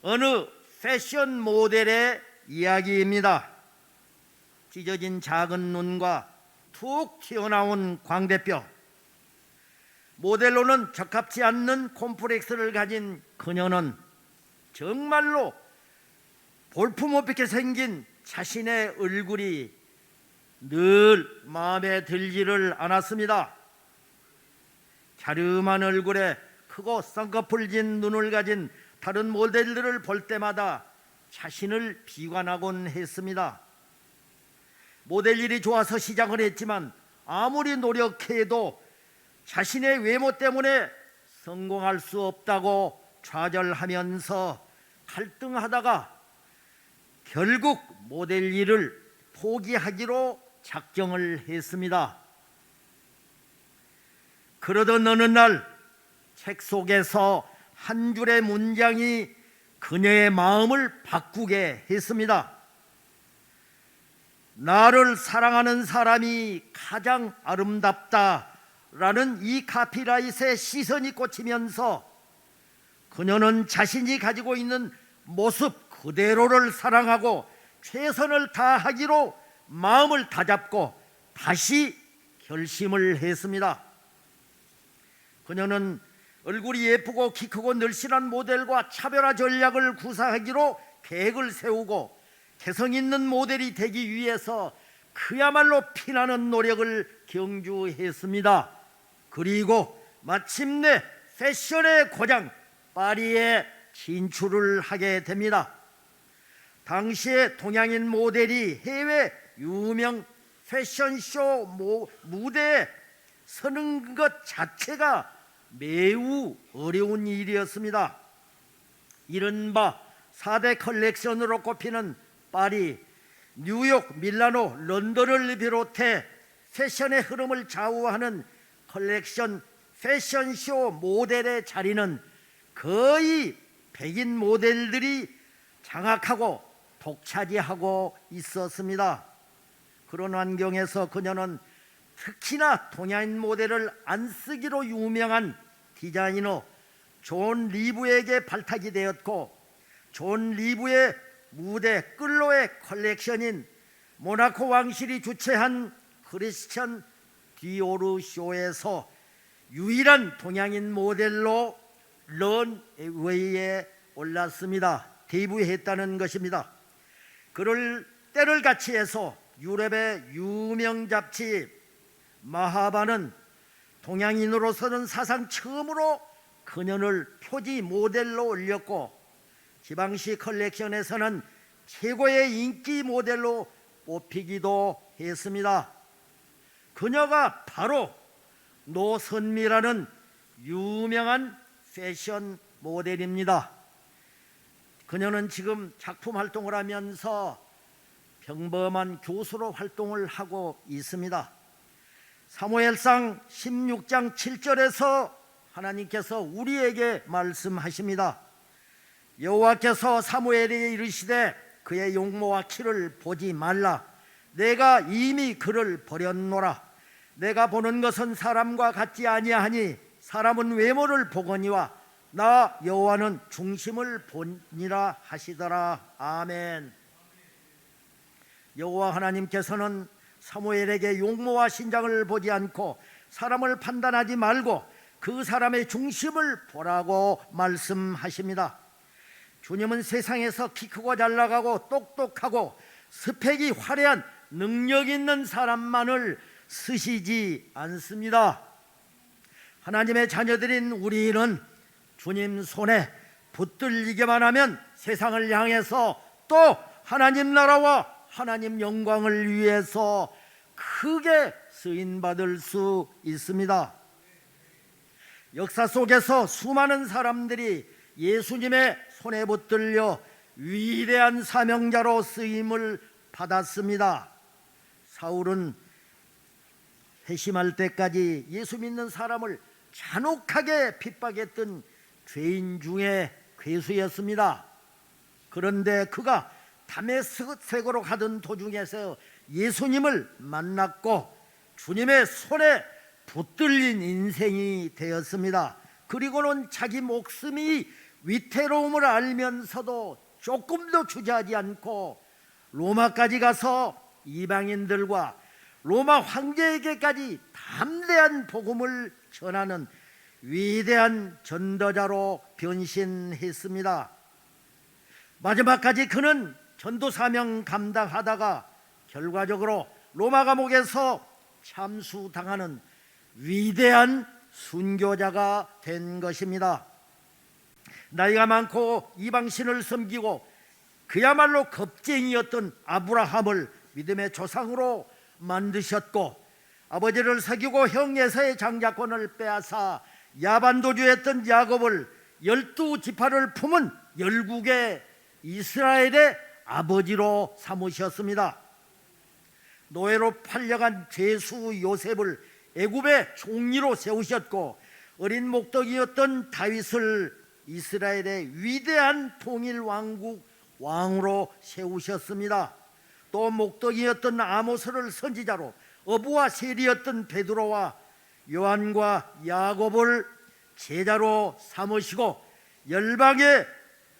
어느 패션 모델의 이야기입니다. 찢어진 작은 눈과 툭 튀어나온 광대뼈, 모델로는 적합치 않는 콤플렉스를 가진 그녀는 정말로 볼품없게 생긴 자신의 얼굴이 늘 마음에 들지를 않았습니다. 갸름한 얼굴에 크고 쌍꺼풀 진 눈을 가진 다른 모델들을 볼 때마다 자신을 비관하곤 했습니다. 모델 일이 좋아서 시작을 했지만 아무리 노력해도 자신의 외모 때문에 성공할 수 없다고 좌절하면서 갈등하다가 결국 모델 일을 포기하기로 작정을 했습니다. 그러던 어느 날 책 속에서 한 줄의 문장이 그녀의 마음을 바꾸게 했습니다. 나를 사랑하는 사람이 가장 아름답다라는 이 카피라이트의 시선이 꽂히면서 그녀는 자신이 가지고 있는 모습 그대로를 사랑하고 최선을 다하기로 마음을 다잡고 다시 결심을 했습니다. 그녀는 얼굴이 예쁘고 키 크고 늘씬한 모델과 차별화 전략을 구사하기로 계획을 세우고 개성 있는 모델이 되기 위해서 그야말로 피나는 노력을 경주했습니다. 그리고 마침내 패션의 고장 파리에 진출을 하게 됩니다. 당시에 동양인 모델이 해외 유명 패션쇼 무대에 서는 것 자체가 매우 어려운 일이었습니다. 이른바 4대 컬렉션으로 꼽히는 파리, 뉴욕, 밀라노, 런던을 비롯해 패션의 흐름을 좌우하는 컬렉션 패션쇼 모델의 자리는 거의 백인 모델들이 장악하고 독차지하고 있었습니다. 그런 환경에서 그녀는 특히나 동양인 모델을 안 쓰기로 유명한 디자이너 존 리브에게 발탁이 되었고, 존 리브의 무대 끌로의 컬렉션인 모나코 왕실이 주최한 크리스천 디오르 쇼에서 유일한 동양인 모델로 런웨이에 올랐습니다. 데뷔했다는 것입니다. 그럴 때를 같이 해서 유럽의 유명 잡지 마하바는 동양인으로서는 사상 처음으로 그녀를 표지 모델로 올렸고, 지방시 컬렉션에서는 최고의 인기 모델로 뽑히기도 했습니다. 그녀가 바로 노선미라는 유명한 패션 모델입니다. 그녀는 지금 작품 활동을 하면서 평범한 교수로 활동을 하고 있습니다. 사무엘상 16장 7절에서 하나님께서 우리에게 말씀하십니다. 여호와께서 사무엘에게 이르시되 그의 용모와 키를 보지 말라. 내가 이미 그를 버렸노라. 내가 보는 것은 사람과 같지 아니하니 사람은 외모를 보거니와 나 여호와는 중심을 보니라 하시더라. 아멘. 여호와 하나님께서는 사무엘에게 용모와 신장을 보지 않고 사람을 판단하지 말고 그 사람의 중심을 보라고 말씀하십니다. 주님은 세상에서 키 크고 잘 나가고 똑똑하고 스펙이 화려한 능력 있는 사람만을 쓰시지 않습니다. 하나님의 자녀들인 우리는 주님 손에 붙들리기만 하면 세상을 향해서 또 하나님 나라와 하나님 영광을 위해서 크게 쓰임받을 수 있습니다. 역사 속에서 수많은 사람들이 예수님의 손에 붙들려 위대한 사명자로 쓰임을 받았습니다. 사울은 회심할 때까지 예수 믿는 사람을 잔혹하게 핍박했던 죄인 중에 괴수였습니다. 그런데 그가 다메섹으로 가던 도중에서 예수님을 만났고 주님의 손에 붙들린 인생이 되었습니다. 그리고는 자기 목숨이 위태로움을 알면서도 조금도 주저하지 않고 로마까지 가서 이방인들과 로마 황제에게까지 담대한 복음을 전하는 위대한 전도자로 변신했습니다. 마지막까지 그는 전도 사명 감당하다가 결과적으로 로마 감옥에서 참수당하는 위대한 순교자가 된 것입니다. 나이가 많고 이방신을 섬기고 그야말로 겁쟁이였던 아브라함을 믿음의 조상으로 만드셨고, 아버지를 속이고 형 에사의 장자권을 빼앗아 야반도주했던 야곱을 12지파를 품은 열국의 이스라엘의 아버지로 삼으셨습니다. 노예로 팔려간 죄수 요셉을 애굽의 총리로 세우셨고, 어린 목동이었던 다윗을 이스라엘의 위대한 통일 왕국 왕으로 세우셨습니다. 또 목동이었던 아모스를 선지자로, 어부와 세리였던 베드로와 요한과 야곱을 제자로 삼으시고 열방의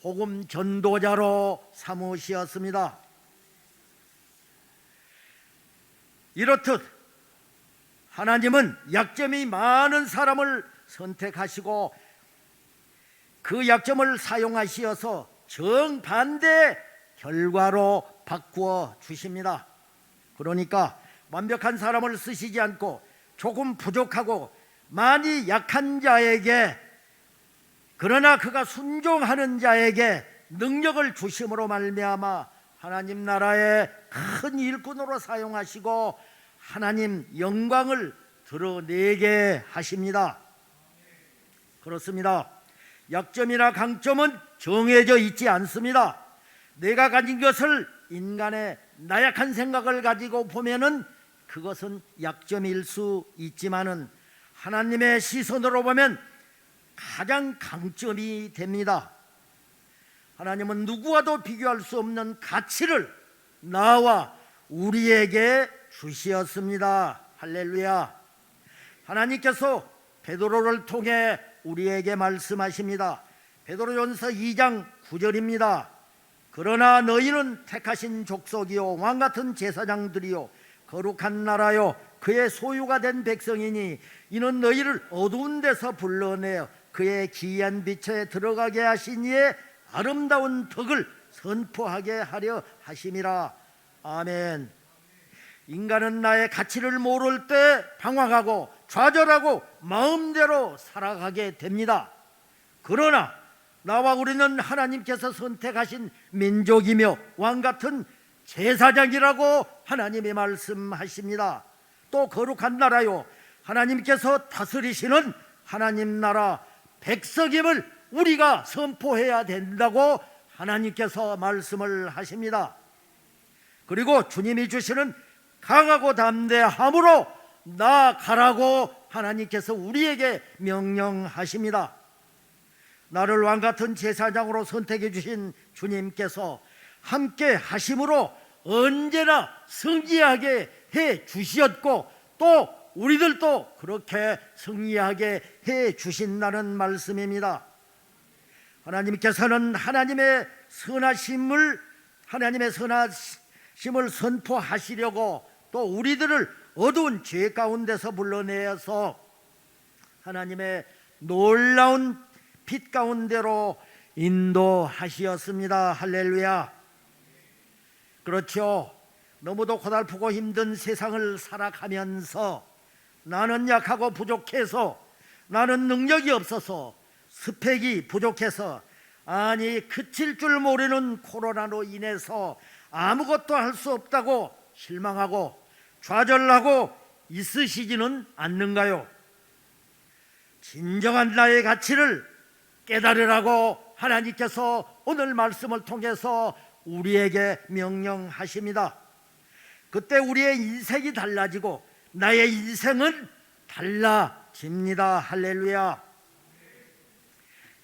복음 전도자로 삼으셨습니다. 이렇듯 하나님은 약점이 많은 사람을 선택하시고 그 약점을 사용하시어서 정반대의 결과로 바꾸어 주십니다. 그러니까 완벽한 사람을 쓰시지 않고 조금 부족하고 많이 약한 자에게, 그러나 그가 순종하는 자에게 능력을 주심으로 말미암아 하나님 나라의 큰 일꾼으로 사용하시고 하나님 영광을 드러내게 하십니다. 그렇습니다. 약점이나 강점은 정해져 있지 않습니다. 내가 가진 것을 인간의 나약한 생각을 가지고 보면은 그것은 약점일 수 있지만은 하나님의 시선으로 보면 가장 강점이 됩니다. 하나님은 누구와도 비교할 수 없는 가치를 나와 우리에게 주시었습니다. 할렐루야. 하나님께서 베드로를 통해 우리에게 말씀하십니다. 베드로전서 2장 9절입니다. 그러나 너희는 택하신 족속이요 왕같은 제사장들이요 거룩한 나라요 그의 소유가 된 백성이니 이는 너희를 어두운 데서 불러내어 그의 기이한 빛에 들어가게 하신 이의 아름다운 덕을 선포하게 하려 하심이라. 아멘. 인간은 나의 가치를 모를 때 방황하고 좌절하고 마음대로 살아가게 됩니다. 그러나 나와 우리는 하나님께서 선택하신 민족이며 왕같은 제사장이라고 하나님이 말씀하십니다. 또 거룩한 나라요 하나님께서 다스리시는 하나님 나라 백성임을 우리가 선포해야 된다고 하나님께서 말씀을 하십니다. 그리고 주님이 주시는 강하고 담대함으로 나아가라고 하나님께서 우리에게 명령하십니다. 나를 왕같은 제사장으로 선택해 주신 주님께서 함께 하심으로 언제나 승리하게 해 주셨고 또 우리들도 그렇게 승리하게 해 주신다는 말씀입니다. 하나님께서는 하나님의 선하심을 선포하시려고 또 우리들을 어두운 죄 가운데서 불러내어서 하나님의 놀라운 빛 가운데로 인도하시었습니다. 할렐루야. 그렇죠. 너무도 고달프고 힘든 세상을 살아가면서 나는 약하고 부족해서, 나는 능력이 없어서, 스펙이 부족해서, 아니 그칠 줄 모르는 코로나로 인해서 아무것도 할 수 없다고 실망하고 좌절하고 있으시지는 않는가요? 진정한 나의 가치를 깨달으라고 하나님께서 오늘 말씀을 통해서 우리에게 명령하십니다. 그때 우리의 인생이 달라지고 나의 인생은 달라집니다. 할렐루야.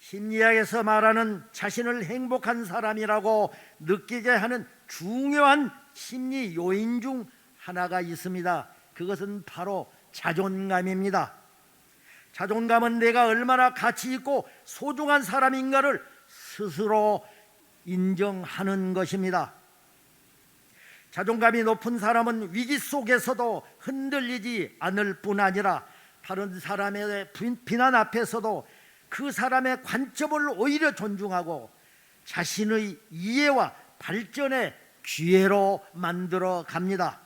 심리학에서 말하는 자신을 행복한 사람이라고 느끼게 하는 중요한 심리 요인 중 하나가 있습니다. 그것은 바로 자존감입니다. 자존감은 내가 얼마나 가치 있고 소중한 사람인가를 스스로 인정하는 것입니다. 자존감이 높은 사람은 위기 속에서도 흔들리지 않을 뿐 아니라 다른 사람의 비난 앞에서도 그 사람의 관점을 오히려 존중하고 자신의 이해와 발전의 기회로 만들어 갑니다.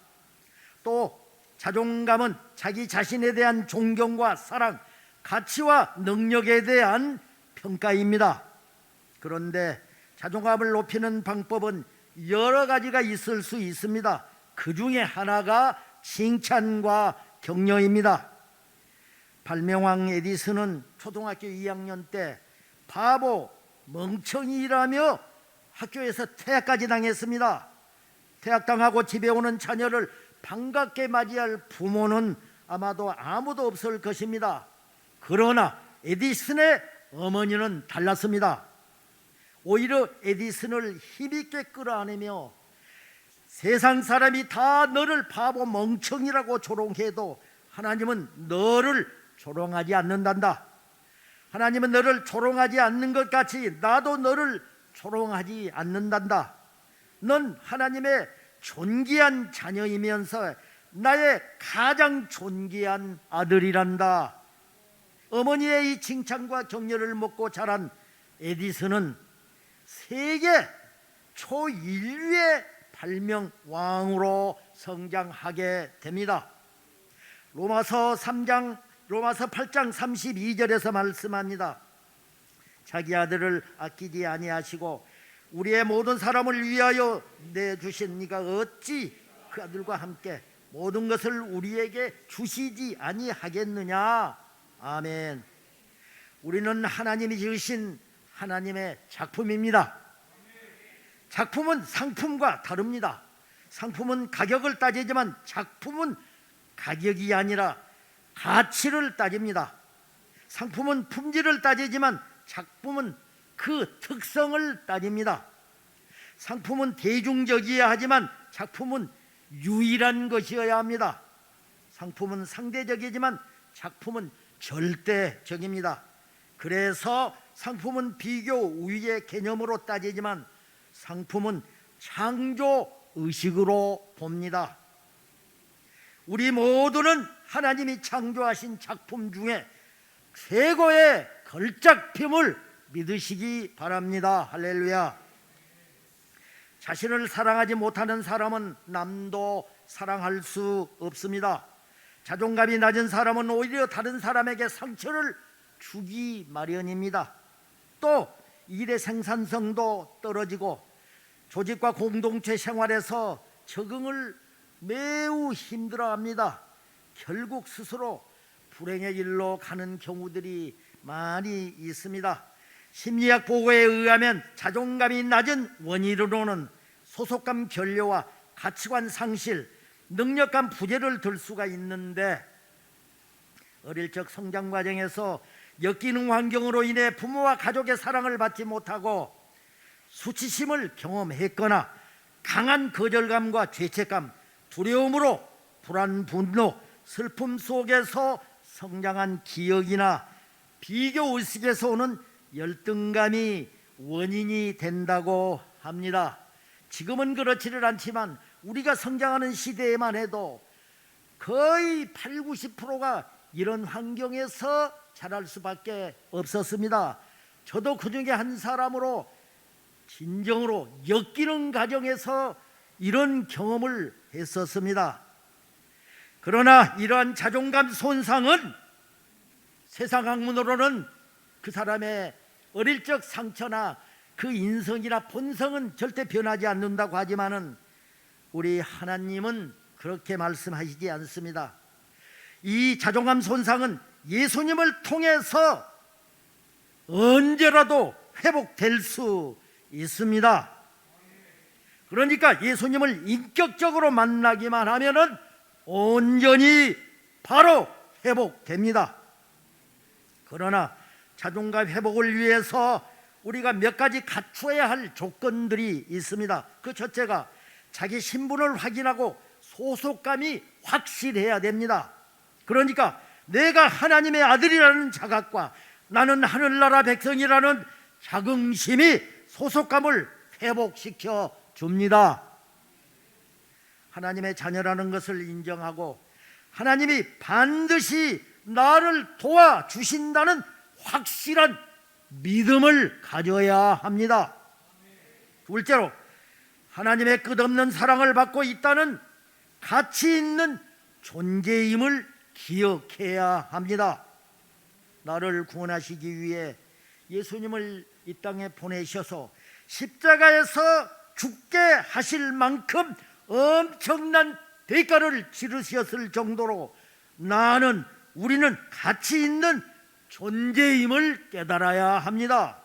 또 자존감은 자기 자신에 대한 존경과 사랑, 가치와 능력에 대한 평가입니다. 그런데 자존감을 높이는 방법은 여러 가지가 있을 수 있습니다. 그 중에 하나가 칭찬과 격려입니다. 발명왕 에디슨은 초등학교 2학년 때 바보, 멍청이라며 학교에서 퇴학까지 당했습니다. 퇴학당하고 집에 오는 자녀를 반갑게 맞이할 부모는 아마도 아무도 없을 것입니다. 그러나 에디슨의 어머니는 달랐습니다. 오히려 에디슨을 힘있게 끌어안으며 세상 사람이 다 너를 바보 멍청이라고 조롱해도 하나님은 너를 조롱하지 않는단다. 하나님은 너를 조롱하지 않는 것 같이 나도 너를 조롱하지 않는단다. 넌 하나님의 존귀한 자녀이면서 나의 가장 존귀한 아들이란다. 어머니의 이 칭찬과 격려를 먹고 자란 에디슨은 세계 초인류의 발명왕으로 성장하게 됩니다. 로마서 8장 32절에서 말씀합니다. 자기 아들을 아끼지 아니하시고 우리의 모든 사람을 위하여 내주신 이가 어찌 그 아들과 함께 모든 것을 우리에게 주시지 아니하겠느냐. 아멘. 우리는 하나님이 지으신 하나님의 작품입니다. 작품은 상품과 다릅니다. 상품은 가격을 따지지만 작품은 가격이 아니라 가치를 따집니다. 상품은 품질을 따지지만 작품은 그 특성을 따집니다. 상품은 대중적이어야 하지만 작품은 유일한 것이어야 합니다. 상품은 상대적이지만 작품은 절대적입니다. 그래서 상품은 비교 우위의 개념으로 따지지만 상품은 창조 의식으로 봅니다. 우리 모두는 하나님이 창조하신 작품 중에 최고의 걸작품을 믿으시기 바랍니다. 할렐루야. 자신을 사랑하지 못하는 사람은 남도 사랑할 수 없습니다. 자존감이 낮은 사람은 오히려 다른 사람에게 상처를 주기 마련입니다. 또 일의 생산성도 떨어지고 조직과 공동체 생활에서 적응을 매우 힘들어합니다. 결국 스스로 불행의 길로 가는 경우들이 많이 있습니다. 심리학 보고에 의하면 자존감이 낮은 원인으로는 소속감 결여와 가치관 상실, 능력감 부재를 들 수가 있는데 어릴 적 성장 과정에서 역기능 환경으로 인해 부모와 가족의 사랑을 받지 못하고 수치심을 경험했거나 강한 거절감과 죄책감, 두려움으로 불안, 분노, 슬픔 속에서 성장한 기억이나 비교 의식에서 오는 열등감이 원인이 된다고 합니다. 지금은 그렇지를 않지만 우리가 성장하는 시대에만 해도 거의 80~90%가 이런 환경에서 자랄 수밖에 없었습니다. 저도 그 중에 한 사람으로 진정으로 역기능 가정에서 이런 경험을 했었습니다. 그러나 이러한 자존감 손상은 세상 학문으로는 그 사람의 어릴 적 상처나 그 인성이나 본성은 절대 변하지 않는다고 하지만은 우리 하나님은 그렇게 말씀하시지 않습니다. 이 자존감 손상은 예수님을 통해서 언제라도 회복될 수 있습니다. 그러니까 예수님을 인격적으로 만나기만 하면은 온전히 바로 회복됩니다. 그러나 자존감 회복을 위해서 우리가 몇 가지 갖추어야 할 조건들이 있습니다. 그 첫째가 자기 신분을 확인하고 소속감이 확실해야 됩니다. 그러니까 내가 하나님의 아들이라는 자각과 나는 하늘나라 백성이라는 자긍심이 소속감을 회복시켜 줍니다. 하나님의 자녀라는 것을 인정하고 하나님이 반드시 나를 도와주신다는 확실한 믿음을 가져야 합니다. 둘째로, 하나님의 끝없는 사랑을 받고 있다는 가치 있는 존재임을 기억해야 합니다. 나를 구원하시기 위해 예수님을 이 땅에 보내셔서 십자가에서 죽게 하실 만큼 엄청난 대가를 치르셨을 정도로 우리는 가치 있는 존재임을 깨달아야 합니다.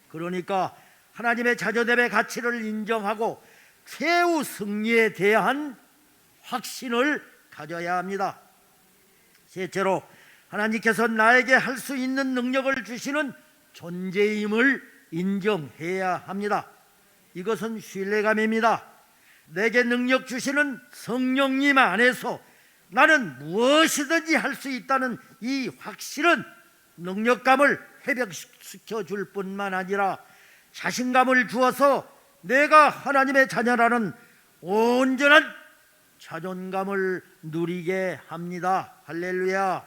그러니까 하나님의 자녀됨의 가치를 인정하고 최후 승리에 대한 확신을 가져야 합니다. 셋째로, 하나님께서 나에게 할 수 있는 능력을 주시는 존재임을 인정해야 합니다. 이것은 신뢰감입니다. 내게 능력 주시는 성령님 안에서 나는 무엇이든지 할 수 있다는 이 확실은 능력감을 회복시켜 줄 뿐만 아니라 자신감을 주어서 내가 하나님의 자녀라는 온전한 자존감을 누리게 합니다. 할렐루야.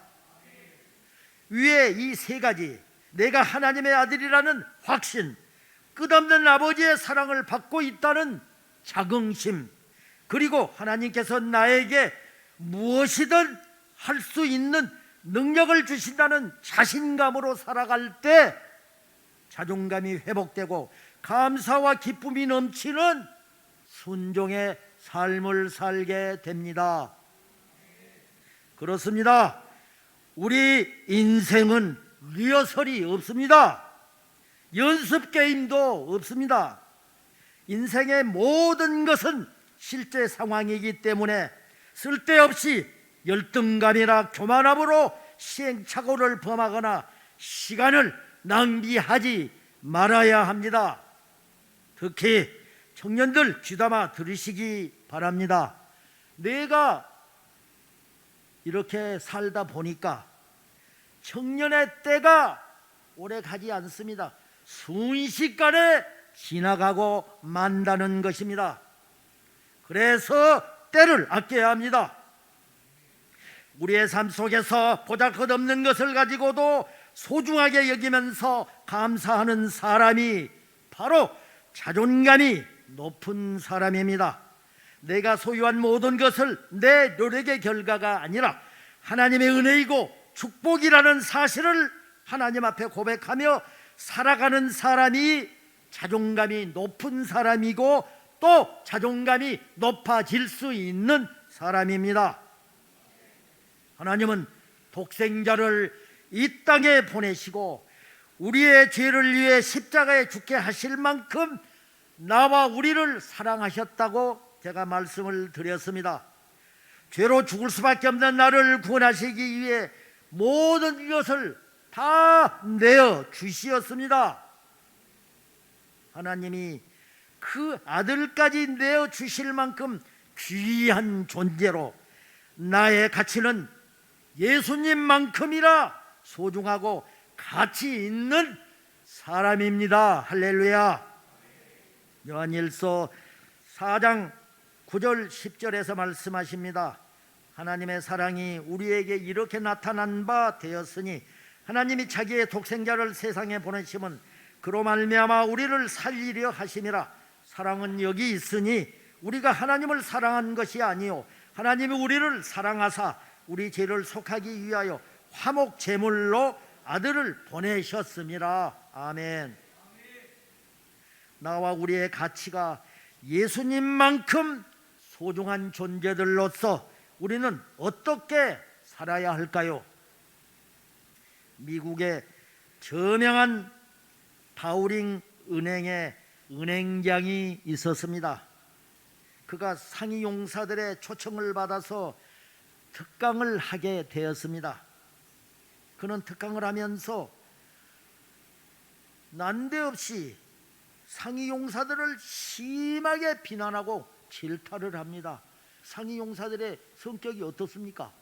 위에 이 세 가지, 내가 하나님의 아들이라는 확신, 끝없는 아버지의 사랑을 받고 있다는 자긍심, 그리고 하나님께서 나에게 무엇이든 할 수 있는 능력을 주신다는 자신감으로 살아갈 때 자존감이 회복되고 감사와 기쁨이 넘치는 순종의 삶을 살게 됩니다. 그렇습니다. 우리 인생은 리허설이 없습니다. 연습 게임도 없습니다. 인생의 모든 것은 실제 상황이기 때문에 쓸데없이 열등감이나 교만함으로 시행착오를 범하거나 시간을 낭비하지 말아야 합니다. 특히 청년들 귀담아 들으시기 바랍니다. 내가 이렇게 살다 보니까 청년의 때가 오래 가지 않습니다. 순식간에 지나가고 만다는 것입니다. 그래서 때를 아껴야 합니다. 우리의 삶 속에서 보잘것없는 것을 가지고도 소중하게 여기면서 감사하는 사람이 바로 자존감이 높은 사람입니다. 내가 소유한 모든 것을 내 노력의 결과가 아니라 하나님의 은혜이고 축복이라는 사실을 하나님 앞에 고백하며 살아가는 사람이 자존감이 높은 사람이고 또 자존감이 높아질 수 있는 사람입니다. 하나님은 독생자를 이 땅에 보내시고 우리의 죄를 위해 십자가에 죽게 하실 만큼 나와 우리를 사랑하셨다고 제가 말씀을 드렸습니다. 죄로 죽을 수밖에 없는 나를 구원하시기 위해 모든 것을 다 내어 주시었습니다. 하나님이 그 아들까지 내어 주실 만큼 귀한 존재로 나의 가치는 예수님만큼이나 소중하고 가치 있는 사람입니다. 할렐루야. 요한일서 4장 9절 10절에서 말씀하십니다. 하나님의 사랑이 우리에게 이렇게 나타난 바 되었으니 하나님이 자기의 독생자를 세상에 보내심은 그로 말미암아 우리를 살리려 하심이라. 사랑은 여기 있으니 우리가 하나님을 사랑한 것이 아니요 하나님이 우리를 사랑하사 우리 죄를 속하기 위하여 화목 제물로 아들을 보내셨습니다. 아멘. 나와 우리의 가치가 예수님만큼 소중한 존재들로서 우리는 어떻게 살아야 할까요? 미국의 저명한 바우링 은행에 은행장이 있었습니다. 그가 상위 용사들의 초청을 받아서 특강을 하게 되었습니다. 그는 특강을 하면서 난데없이 상위 용사들을 심하게 비난하고 질타를 합니다. 상위 용사들의 성격이 어떻습니까?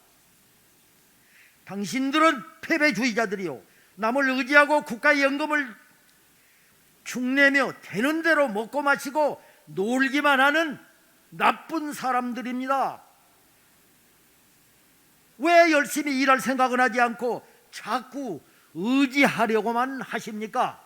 당신들은 패배주의자들이요, 남을 의지하고 국가의 연금을 축내며 되는 대로 먹고 마시고 놀기만 하는 나쁜 사람들입니다. 왜 열심히 일할 생각은 하지 않고 자꾸 의지하려고만 하십니까?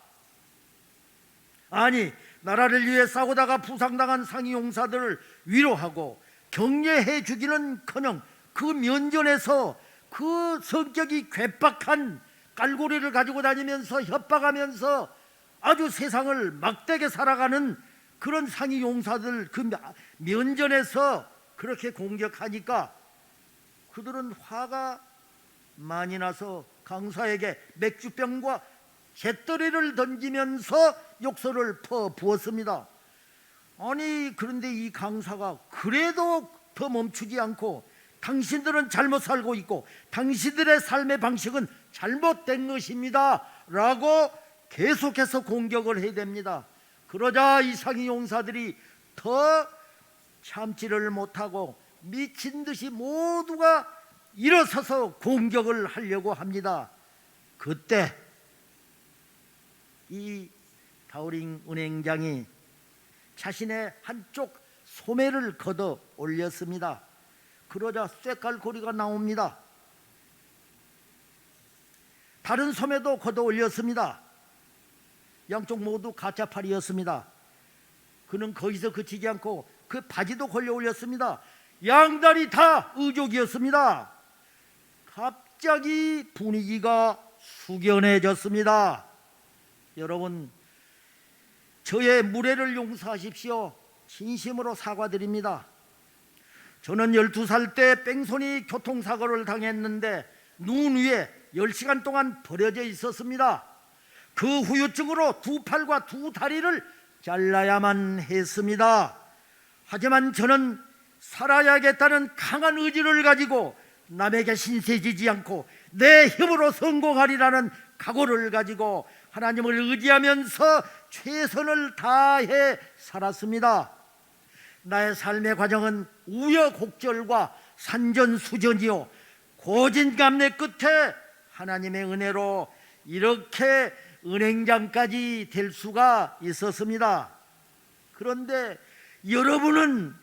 아니, 나라를 위해 싸우다가 부상당한 상위용사들을 위로하고 격려해 주기는커녕 그 면전에서 그 성격이 괴팍한 깔고리를 가지고 다니면서 협박하면서 아주 세상을 막대게 살아가는 그런 상위용사들 그 면전에서 그렇게 공격하니까 그들은 화가 많이 나서 강사에게 맥주병과 잿더리를 던지면서 욕설을 퍼부었습니다. 아니, 그런데 이 강사가 그래도 더 멈추지 않고 당신들은 잘못 살고 있고 당신들의 삶의 방식은 잘못된 것입니다 라고 계속해서 공격을 해야 됩니다. 그러자 이 상위용사들이 더 참지를 못하고 미친 듯이 모두가 일어서서 공격을 하려고 합니다. 그때 이 다우링 은행장이 자신의 한쪽 소매를 걷어 올렸습니다. 그러자 쇳깔고리가 나옵니다. 다른 소매도 걷어 올렸습니다. 양쪽 모두 가짜팔이었습니다. 그는 거기서 그치지 않고 그 바지도 걸려 올렸습니다. 양다리 다 의족이었습니다. 갑자기 분위기가 숙연해졌습니다. 여러분, 저의 무례를 용서하십시오. 진심으로 사과드립니다. 저는 12살 때 뺑소니 교통사고를 당했는데 눈 위에 10시간 동안 버려져 있었습니다. 그 후유증으로 두 팔과 두 다리를 잘라야만 했습니다. 하지만 저는 살아야겠다는 강한 의지를 가지고 남에게 신세지지 않고 내 힘으로 성공하리라는 각오를 가지고 하나님을 의지하면서 최선을 다해 살았습니다. 나의 삶의 과정은 우여곡절과 산전수전이요, 고진감래 끝에 하나님의 은혜로 이렇게 은행장까지 될 수가 있었습니다. 그런데 여러분은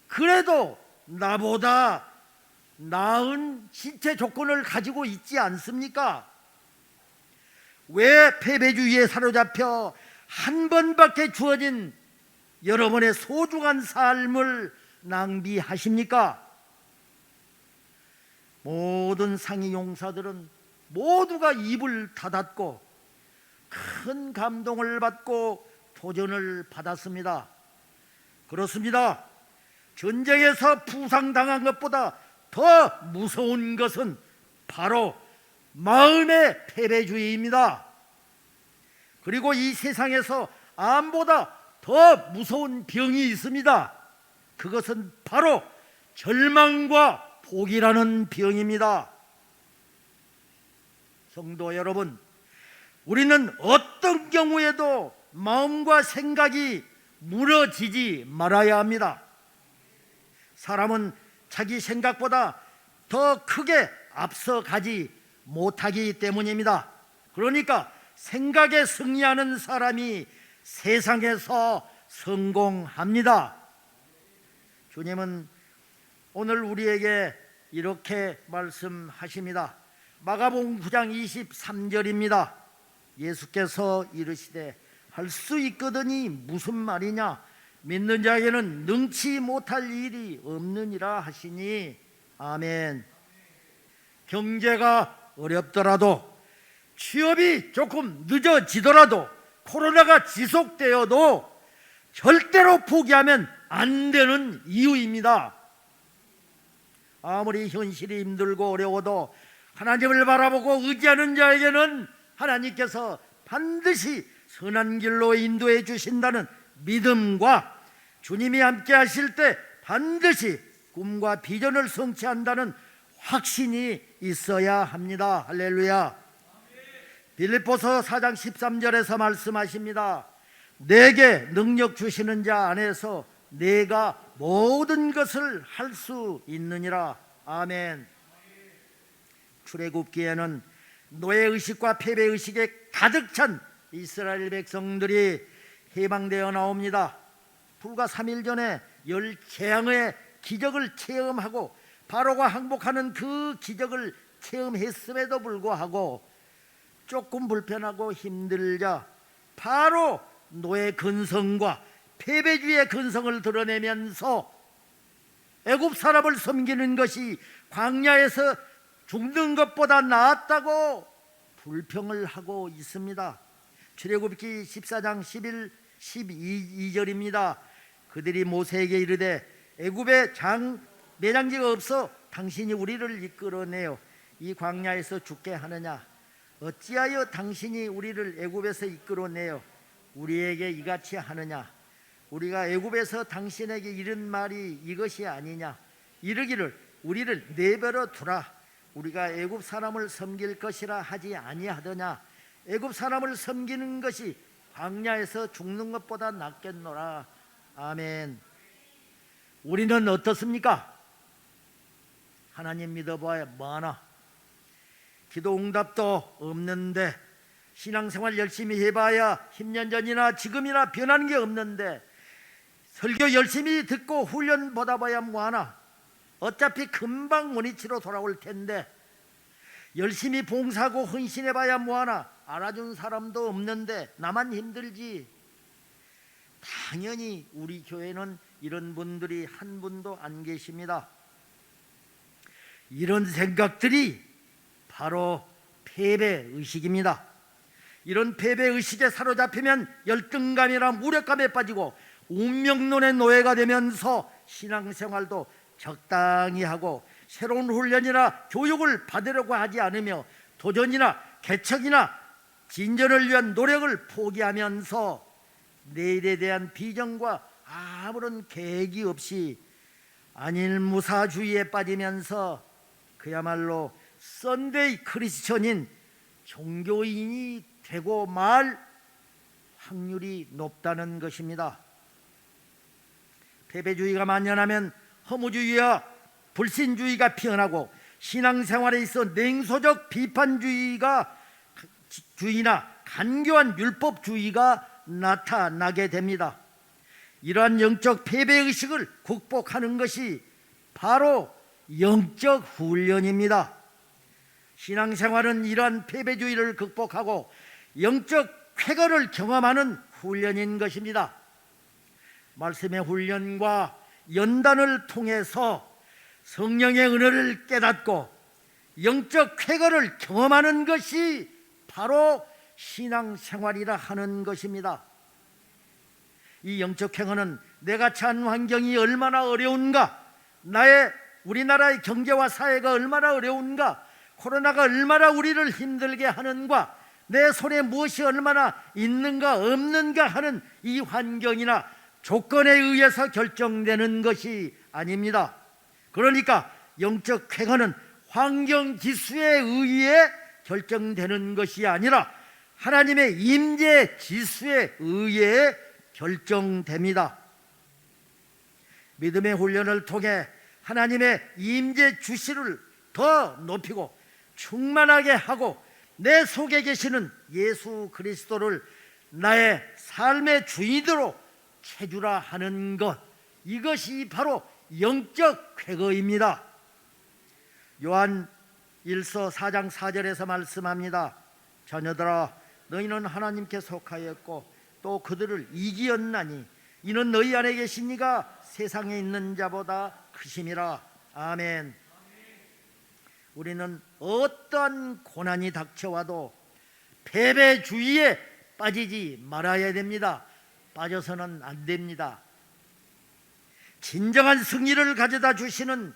그래도 나보다 나은 신체 조건을 가지고 있지 않습니까? 왜 패배주의에 사로잡혀 한 번밖에 주어진 여러분의 소중한 삶을 낭비하십니까? 모든 상위 용사들은 모두가 입을 닫았고 큰 감동을 받고 도전을 받았습니다. 그렇습니다. 전쟁에서 부상당한 것보다 더 무서운 것은 바로 마음의 패배주의입니다. 그리고 이 세상에서 암보다 더 무서운 병이 있습니다. 그것은 바로 절망과 포기라는 병입니다. 성도 여러분, 우리는 어떤 경우에도 마음과 생각이 무너지지 말아야 합니다. 사람은 자기 생각보다 더 크게 앞서가지 못하기 때문입니다. 그러니까 생각에 승리하는 사람이 세상에서 성공합니다. 주님은 오늘 우리에게 이렇게 말씀하십니다. 마가복음 9장 23절입니다. 예수께서 이르시되 할 수 있거든이 무슨 말이냐, 믿는 자에게는 능치 못할 일이 없느니라 하시니. 아멘. 경제가 어렵더라도, 취업이 조금 늦어지더라도, 코로나가 지속되어도 절대로 포기하면 안 되는 이유입니다. 아무리 현실이 힘들고 어려워도 하나님을 바라보고 의지하는 자에게는 하나님께서 반드시 선한 길로 인도해 주신다는 믿음과 주님이 함께 하실 때 반드시 꿈과 비전을 성취한다는 확신이 있어야 합니다. 할렐루야. 빌립보서 4장 13절에서 말씀하십니다. 내게 능력 주시는 자 안에서 내가 모든 것을 할 수 있느니라. 아멘. 출애굽기에는 노예의식과 패배의식에 가득 찬 이스라엘 백성들이 해방되어 나옵니다. 불과 3일 전에 10재앙의 기적을 체험하고 바로가 항복하는 그 기적을 체험했음에도 불구하고 조금 불편하고 힘들자 바로 노예 근성과 패배주의의 근성을 드러내면서 애굽 사람을 섬기는 것이 광야에서 죽는 것보다 나았다고 불평을 하고 있습니다. 출애굽기 14장 11, 12절입니다. 그들이 모세에게 이르되 애굽에 매장지가 없어 당신이 우리를 이끌어내어 이 광야에서 죽게 하느냐? 어찌하여 당신이 우리를 애굽에서 이끌어내어 우리에게 이같이 하느냐? 우리가 애굽에서 당신에게 이른 말이 이것이 아니냐? 이르기를 우리를 내버려 두라. 우리가 애굽 사람을 섬길 것이라 하지 아니하더냐? 애굽 사람을 섬기는 것이 광야에서 죽는 것보다 낫겠노라. 아멘. 우리는 어떻습니까? 하나님 믿어봐야 뭐하나? 기도 응답도 없는데, 신앙생활 열심히 해봐야 10년 전이나 지금이나 변한 게 없는데, 설교 열심히 듣고 훈련 받아봐야 뭐하나? 어차피 금방 원위치로 돌아올 텐데, 열심히 봉사하고 헌신해봐야 뭐하나? 알아준 사람도 없는데 나만 힘들지. 당연히 우리 교회는 이런 분들이 한 분도 안 계십니다. 이런 생각들이 바로 패배의식입니다. 이런 패배의식에 사로잡히면 열등감이나 무력감에 빠지고 운명론의 노예가 되면서 신앙생활도 적당히 하고 새로운 훈련이나 교육을 받으려고 하지 않으며 도전이나 개척이나 진전을 위한 노력을 포기하면서 내일에 대한 비전과 아무런 계획이 없이 안일무사주의에 빠지면서 그야말로 썬데이 크리스천인 종교인이 되고 말 확률이 높다는 것입니다. 패배주의가 만연하면 허무주의와 불신주의가 피어나고 신앙생활에 있어 냉소적 비판주의나 간교한 율법주의가 나타나게 됩니다. 이러한 영적 패배의식을 극복하는 것이 바로 영적 훈련입니다. 신앙생활은 이러한 패배주의를 극복하고 영적 쾌거를 경험하는 훈련인 것입니다. 말씀의 훈련과 연단을 통해서 성령의 은혜를 깨닫고 영적 쾌거를 경험하는 것이 바로 신앙생활이라 하는 것입니다. 이 영적 쾌거는 내가 처한 환경이 얼마나 어려운가, 우리나라의 경제와 사회가 얼마나 어려운가, 코로나가 얼마나 우리를 힘들게 하는가, 내 손에 무엇이 얼마나 있는가 없는가 하는 이 환경이나 조건에 의해서 결정되는 것이 아닙니다. 그러니까 영적 쾌거는 환경 지수에 의해 결정되는 것이 아니라 하나님의 임재 지수에 의해 결정됩니다. 믿음의 훈련을 통해 하나님의 임재 주시를 더 높이고 충만하게 하고 내 속에 계시는 예수 그리스도를 나의 삶의 주인으로 채주라 하는 것, 이것이 바로 영적 쾌거입니다. 요한 1서 4장 4절에서 말씀합니다. 자녀들아, 너희는 하나님께 속하였고 또 그들을 이기었나니 이는 너희 안에 계신 이가 세상에 있는 자보다 크심이라. 아멘. 우리는 어떠한 고난이 닥쳐와도 패배주의에 빠지지 말아야 됩니다. 빠져서는 안 됩니다. 진정한 승리를 가져다 주시는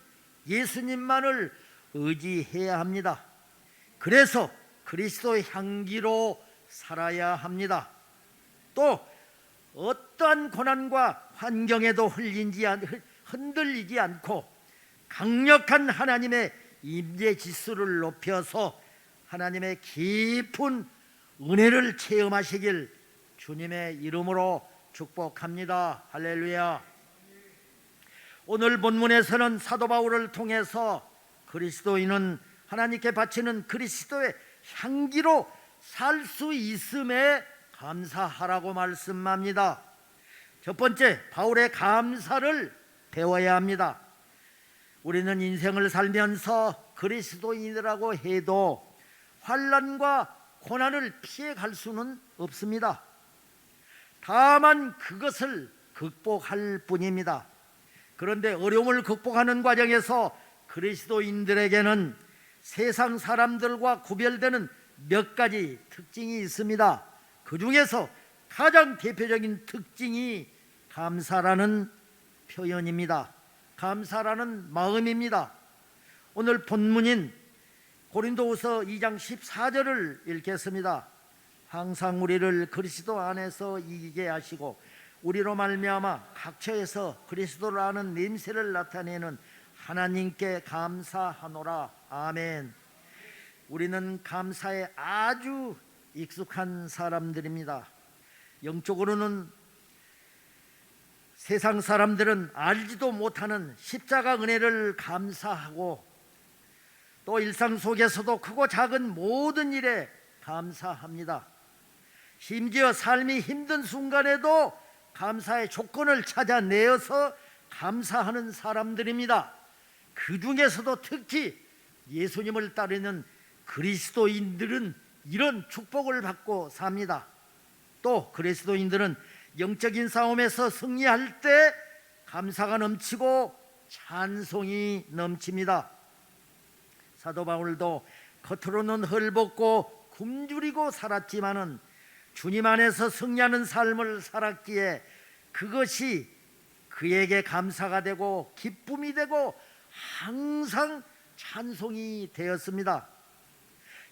예수님만을 의지해야 합니다. 그래서 그리스도의 향기로 살아야 합니다. 또 어떠한 고난과 환경에도 흔들리지 않고 강력한 하나님의 임재 지수를 높여서 하나님의 깊은 은혜를 체험하시길 주님의 이름으로 축복합니다. 할렐루야. 오늘 본문에서는 사도 바울을 통해서 그리스도인은 하나님께 바치는 그리스도의 향기로 살 수 있음에 감사하라고 말씀합니다. 첫 번째, 바울의 감사를 배워야 합니다. 우리는 인생을 살면서 그리스도인이라고 해도 환난과 고난을 피해 갈 수는 없습니다. 다만 그것을 극복할 뿐입니다. 그런데 어려움을 극복하는 과정에서 그리스도인들에게는 세상 사람들과 구별되는 몇 가지 특징이 있습니다. 그 중에서 가장 대표적인 특징이 감사라는 표현입니다. 감사라는 마음입니다. 오늘 본문인 고린도후서 2장 14절을 읽겠습니다. 항상 우리를 그리스도 안에서 이기게 하시고 우리로 말미암아 각처에서 그리스도를 아는 냄새를 나타내는 하나님께 감사하노라. 아멘. 우리는 감사에 아주 익숙한 사람들입니다. 영적으로는 세상 사람들은 알지도 못하는 십자가 은혜를 감사하고 또 일상 속에서도 크고 작은 모든 일에 감사합니다. 심지어 삶이 힘든 순간에도 감사의 조건을 찾아내어서 감사하는 사람들입니다. 그 중에서도 특히 예수님을 따르는 그리스도인들은 이런 축복을 받고 삽니다. 또 그리스도인들은 영적인 싸움에서 승리할 때 감사가 넘치고 찬송이 넘칩니다. 사도 바울도 겉으로는 헐벗고 굶주리고 살았지만은 주님 안에서 승리하는 삶을 살았기에 그것이 그에게 감사가 되고 기쁨이 되고 항상 찬송이 되었습니다.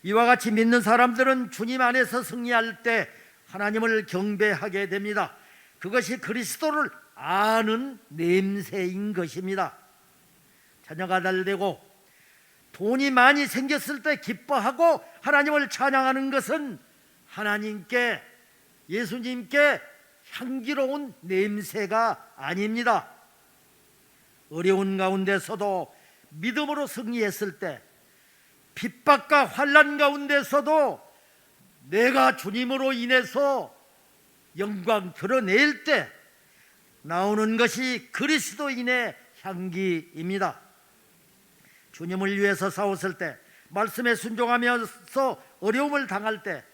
이와 같이 믿는 사람들은 주님 안에서 승리할 때 하나님을 경배하게 됩니다. 그것이 그리스도를 아는 냄새인 것입니다. 자녀가 잘되고 돈이 많이 생겼을 때 기뻐하고 하나님을 찬양하는 것은 하나님께, 예수님께 향기로운 냄새가 아닙니다. 어려운 가운데서도 믿음으로 승리했을 때, 핍박과 환난 가운데서도 내가 주님으로 인해서 영광 드러낼 때 나오는 것이 그리스도인의 향기입니다. 주님을 위해서 싸웠을 때, 말씀에 순종하면서 어려움을 당할 때,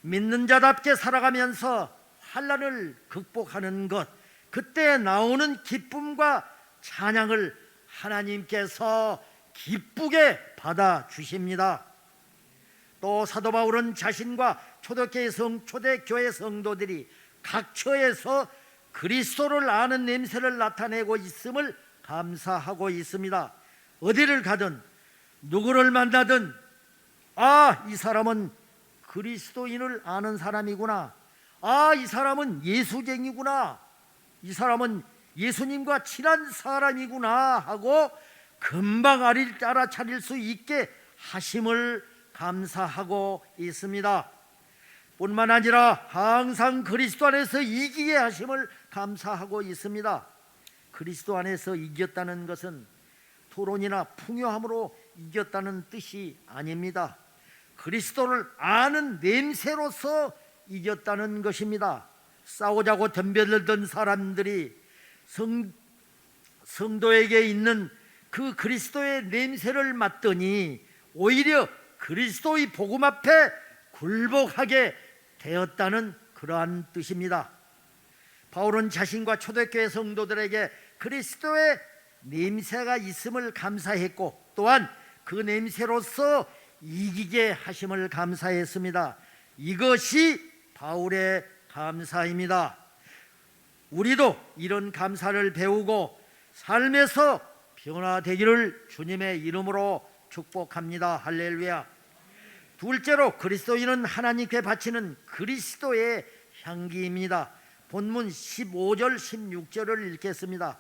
믿는 자답게 살아가면서 환난을 극복하는 것, 그때 나오는 기쁨과 찬양을 하나님께서 기쁘게 받아주십니다. 또 사도 바울은 자신과 초대교회 성도들이 각처에서 그리스도를 아는 냄새를 나타내고 있음을 감사하고 있습니다. 어디를 가든 누구를 만나든 이 사람은 그리스도인을 아는 사람이구나, 이 사람은 예수쟁이구나, 이 사람은 예수님과 친한 사람이구나 하고 금방 알아차릴 수 있게 하심을 감사하고 있습니다. 뿐만 아니라 항상 그리스도 안에서 이기게 하심을 감사하고 있습니다. 그리스도 안에서 이겼다는 것은 토론이나 풍요함으로 이겼다는 뜻이 아닙니다. 그리스도를 아는 냄새로서 이겼다는 것입니다. 싸우자고 덤벼들던 사람들이 성도에게 있는 그 그리스도의 냄새를 맡더니 오히려 그리스도의 복음 앞에 굴복하게 되었다는 그러한 뜻입니다. 바울은 자신과 초대교회 성도들에게 그리스도의 냄새가 있음을 감사했고 또한 그 냄새로서 이기게 하심을 감사했습니다. 이것이 바울의 감사입니다. 우리도 이런 감사를 배우고 삶에서 변화되기를 주님의 이름으로 축복합니다. 할렐루야. 둘째로, 그리스도인은 하나님께 바치는 그리스도의 향기입니다. 본문 15절 16절을 읽겠습니다.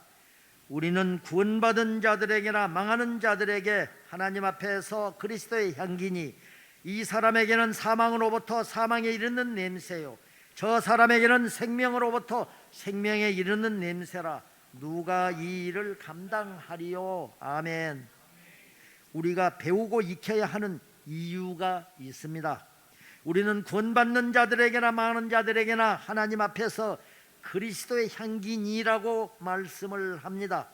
우리는 구원받은 자들에게나 망하는 자들에게 하나님 앞에서 그리스도의 향기니 이 사람에게는 사망으로부터 사망에 이르는 냄새요 저 사람에게는 생명으로부터 생명에 이르는 냄새라. 누가 이 일을 감당하리요. 아멘. 우리가 배우고 익혀야 하는 이유가 있습니다. 우리는 구원받는 자들에게나 망하는 자들에게나 하나님 앞에서 그리스도의 향기니라고 말씀을 합니다.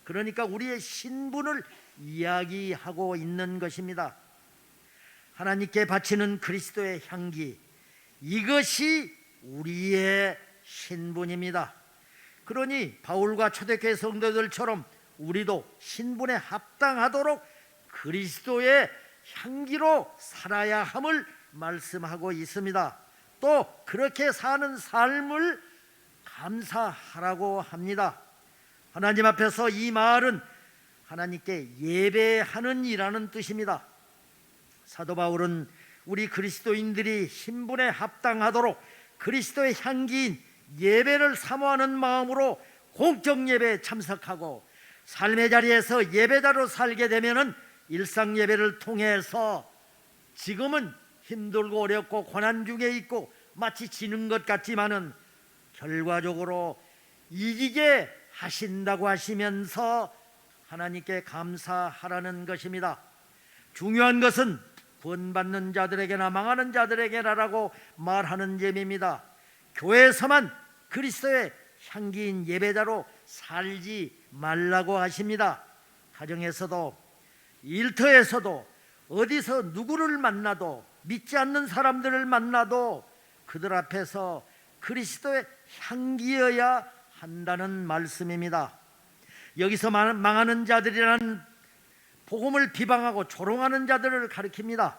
그러니까 우리의 신분을 이야기하고 있는 것입니다. 하나님께 바치는 그리스도의 향기, 이것이 우리의 신분입니다. 그러니 바울과 초대교회 성도들처럼 우리도 신분에 합당하도록 그리스도의 향기로 살아야 함을 말씀하고 있습니다. 또 그렇게 사는 삶을 감사하라고 합니다. 하나님 앞에서 이 말은 하나님께 예배하는 이라는 뜻입니다. 사도 바울은 우리 그리스도인들이 신분에 합당하도록 그리스도의 향기인 예배를 사모하는 마음으로 공적 예배에 참석하고 삶의 자리에서 예배자로 살게 되면은 일상 예배를 통해서 지금은 힘들고 어렵고 고난 중에 있고 마치 지는 것 같지만은 결과적으로 이기게 하신다고 하시면서 하나님께 감사하라는 것입니다. 중요한 것은 구원받는 자들에게나 망하는 자들에게라라고 말하는 점입니다. 교회에서만 그리스도의 향기인 예배자로 살지 말라고 하십니다. 가정에서도 일터에서도 어디서 누구를 만나도 믿지 않는 사람들을 만나도 그들 앞에서 그리스도의 향기여야 한다는 말씀입니다. 여기서 망하는 자들이라는 복음을 비방하고 조롱하는 자들을 가리킵니다.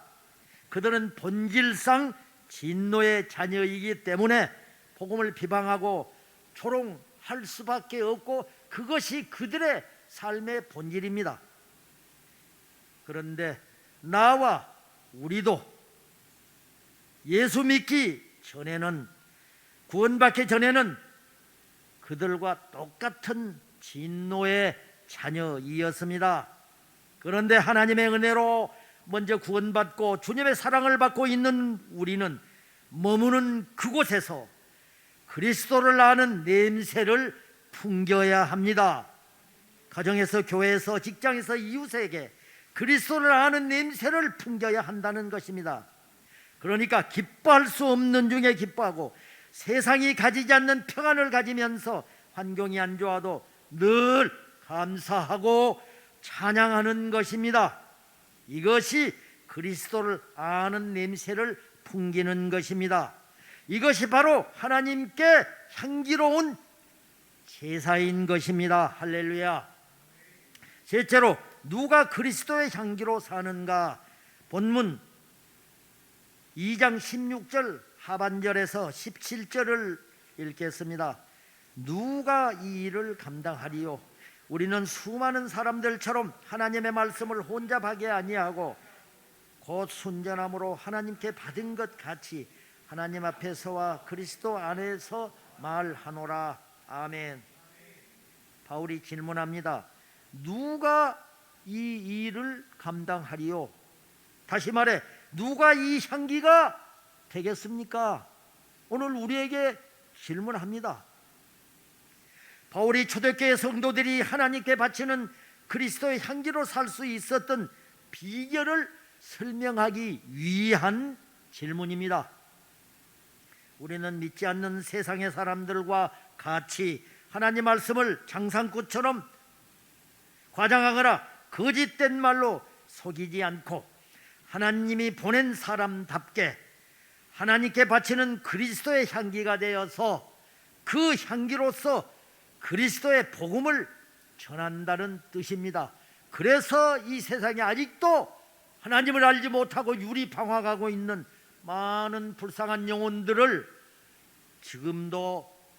그들은 본질상 진노의 자녀이기 때문에 복음을 비방하고 조롱할 수밖에 없고 그것이 그들의 삶의 본질입니다. 그런데 나와 우리도 예수 믿기 전에는, 구원받기 전에는 그들과 똑같은 진노의 자녀이었습니다. 그런데 하나님의 은혜로 먼저 구원받고 주님의 사랑을 받고 있는 우리는 머무는 그곳에서 그리스도를 아는 냄새를 풍겨야 합니다. 가정에서, 교회에서, 직장에서, 이웃에게 그리스도를 아는 냄새를 풍겨야 한다는 것입니다. 그러니까 기뻐할 수 없는 중에 기뻐하고 세상이 가지지 않는 평안을 가지면서 환경이 안 좋아도 늘 감사하고 찬양하는 것입니다. 이것이 그리스도를 아는 냄새를 풍기는 것입니다. 이것이 바로 하나님께 향기로운 제사인 것입니다. 할렐루야. 셋째로, 누가 그리스도의 향기로 사는가? 본문 2장 16절 하반절에서 17절을 읽겠습니다. 누가 이 일을 감당하리요? 우리는 수많은 사람들처럼 하나님의 말씀을 혼잡하게 아니하고 곧 순전함으로 하나님께 받은 것 같이 하나님 앞에서와 그리스도 안에서 말하노라. 아멘. 바울이 질문합니다. 누가 이 일을 감당하리요? 다시 말해, 누가 이 향기가 되겠습니까? 오늘 우리에게 질문합니다. 바울이 초대교회 성도들이 하나님께 바치는 그리스도의 향기로 살 수 있었던 비결을 설명하기 위한 질문입니다. 우리는 믿지 않는 세상의 사람들과 같이 하나님 말씀을 장난꾸처럼 과장하거나 거짓된 말로 속이지 않고 하나님이 보낸 사람답게 하나님께 바치는 그리스도의 향기가 되어서 그 향기로서 그리스도의 복음을 전한다는 뜻입니다. 그래서 이 세상에 아직도 하나님을 알지 못하고 유리방황하고 있는 많은 불쌍한 영혼들을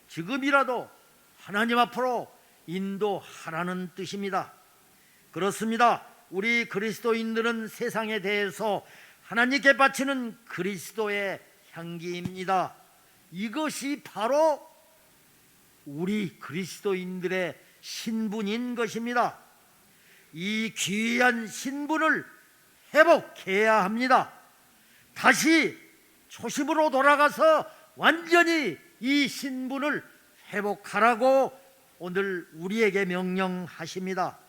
지금이라도 하나님 앞으로 인도하라는 뜻입니다. 그렇습니다. 우리 그리스도인들은 세상에 대해서 하나님께 바치는 그리스도의 향기입니다. 이것이 바로 우리 그리스도인들의 신분인 것입니다. 이 귀한 신분을 회복해야 합니다. 다시 초심으로 돌아가서 완전히 이 신분을 회복하라고 오늘 우리에게 명령하십니다.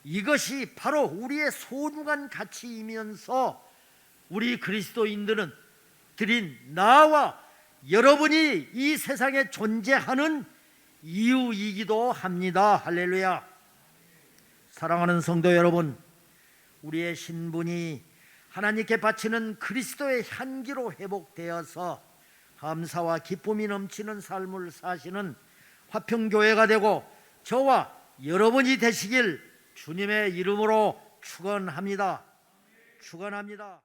이것이 바로 우리의 소중한 가치이면서 우리 그리스도인들은 드린 나와 여러분이 이 세상에 존재하는 이유이기도 합니다. 할렐루야. 사랑하는 성도 여러분, 우리의 신분이 하나님께 바치는 그리스도의 향기로 회복되어서 감사와 기쁨이 넘치는 삶을 사시는 화평교회가 되고 저와 여러분이 되시길 주님의 이름으로 축원합니다. 축원합니다.